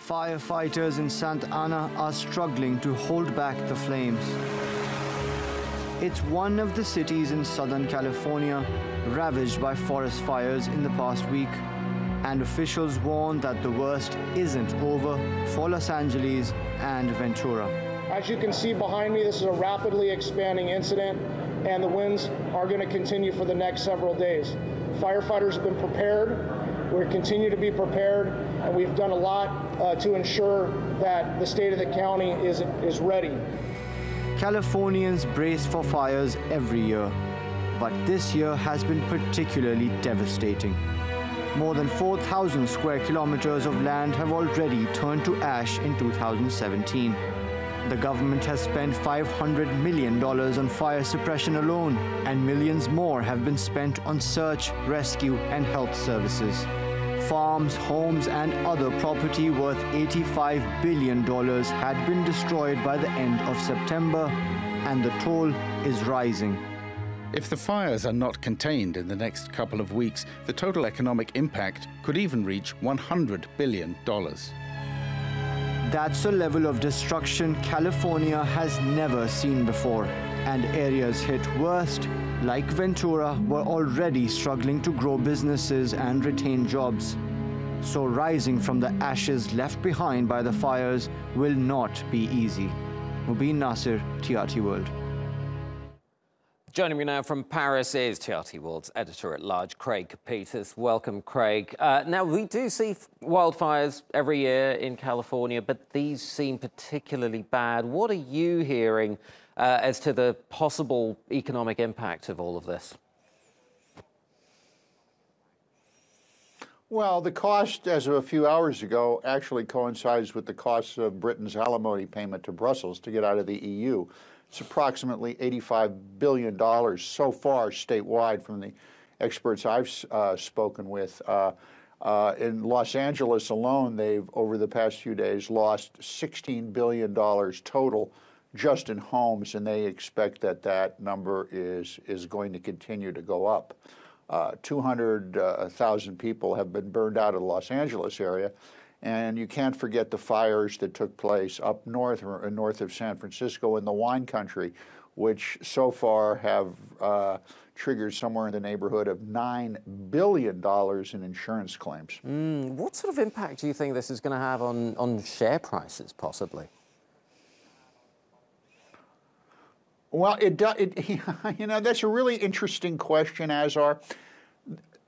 Firefighters in Santa Ana are struggling to hold back the flames. It's one of the cities in Southern California ravaged by forest fires in the past week, and officials warn that the worst isn't over for Los Angeles and Ventura. As you can see behind me, this is a rapidly expanding incident, and the winds are going to continue for the next several days. Firefighters have been prepared. We continue to be prepared, and we've done a lot to ensure that the state of the county is ready. Californians brace for fires every year, but this year has been particularly devastating. More than 4,000 square kilometers of land have already turned to ash in 2017. The government has spent $500 million on fire suppression alone, and millions more have been spent on search, rescue, and health services. Farms, homes, and other property worth $85 billion had been destroyed by the end of September, and the toll is rising. If the fires are not contained in the next couple of weeks, the total economic impact could even reach $100 billion. That's a level of destruction California has never seen before, and areas hit worst, like Ventura, were already struggling to grow businesses and retain jobs. So rising from the ashes left behind by the fires will not be easy. Mobin Nasir, TRT World. Joining me now from Paris is TRT World's editor-at-large, Craig Copetas. Welcome, Craig. Now, we do see wildfires every year in California, but these seem particularly bad. What are you hearing as to the possible economic impact of all of this? Well, the cost, as of a few hours ago, actually coincides with the cost of Britain's alimony payment to Brussels to get out of the EU. It's approximately $85 billion so far statewide from the experts I've spoken with. In Los Angeles alone, they've, over the past few days, lost $16 billion total just in homes, and they expect that that number is going to continue to go up. 200,000 people have been burned out of the Los Angeles area. And you can't forget the fires that took place up north or north of San Francisco in the wine country, which so far have triggered somewhere in the neighborhood of $9 billion in insurance claims. What sort of impact do you think this is going to have on share prices, possibly? Well, you know, that's a really interesting question, Azar.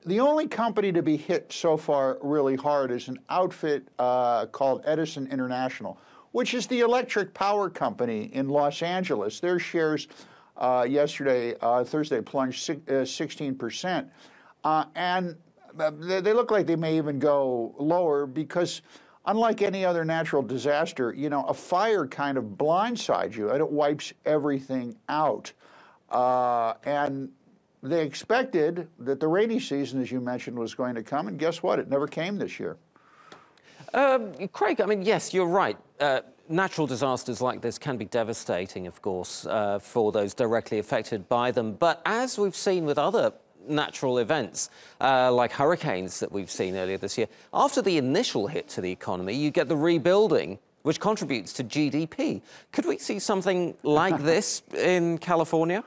The only company to be hit so far really hard is an outfit called Edison International, which is the electric power company in Los Angeles. Their shares Thursday, plunged 16%. And they look like they may even go lower because, unlike any other natural disaster, you know, a fire kind of blindsides you and it wipes everything out. And they expected that the rainy season, as you mentioned, was going to come, and guess what? It never came this year. Craig, I mean, yes, you're right. Natural disasters like this can be devastating, of course, for those directly affected by them. But as we've seen with other natural events, like hurricanes that we've seen earlier this year, after the initial hit to the economy, you get the rebuilding, which contributes to GDP. Could we see something like this in California?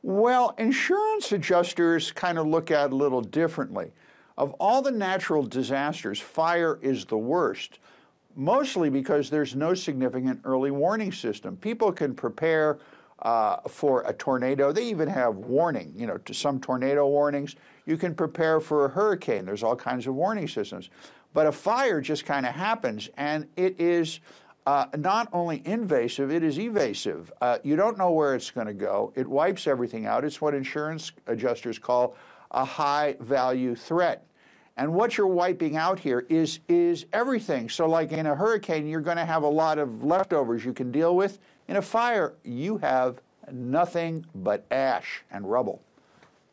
Well, insurance adjusters kind of look at it a little differently. Of all the natural disasters, fire is the worst, mostly because there's no significant early warning system. People can prepare for a tornado. They even have warning, you know, to some tornado warnings. You can prepare for a hurricane. There's all kinds of warning systems. But a fire just kind of happens, and it is not only invasive, it is evasive. You don't know where it's going to go. It wipes everything out. It's what insurance adjusters call a high-value threat. And what you're wiping out here is everything. So like in a hurricane, you're going to have a lot of leftovers you can deal with. In a fire, you have nothing but ash and rubble.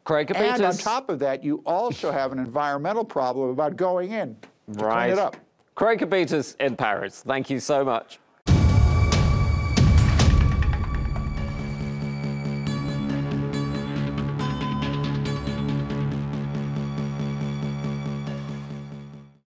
Craig Copetas. And on top of that, you also have an environmental problem about going in to clean it up. Craig Copetas in Paris. Thank you so much.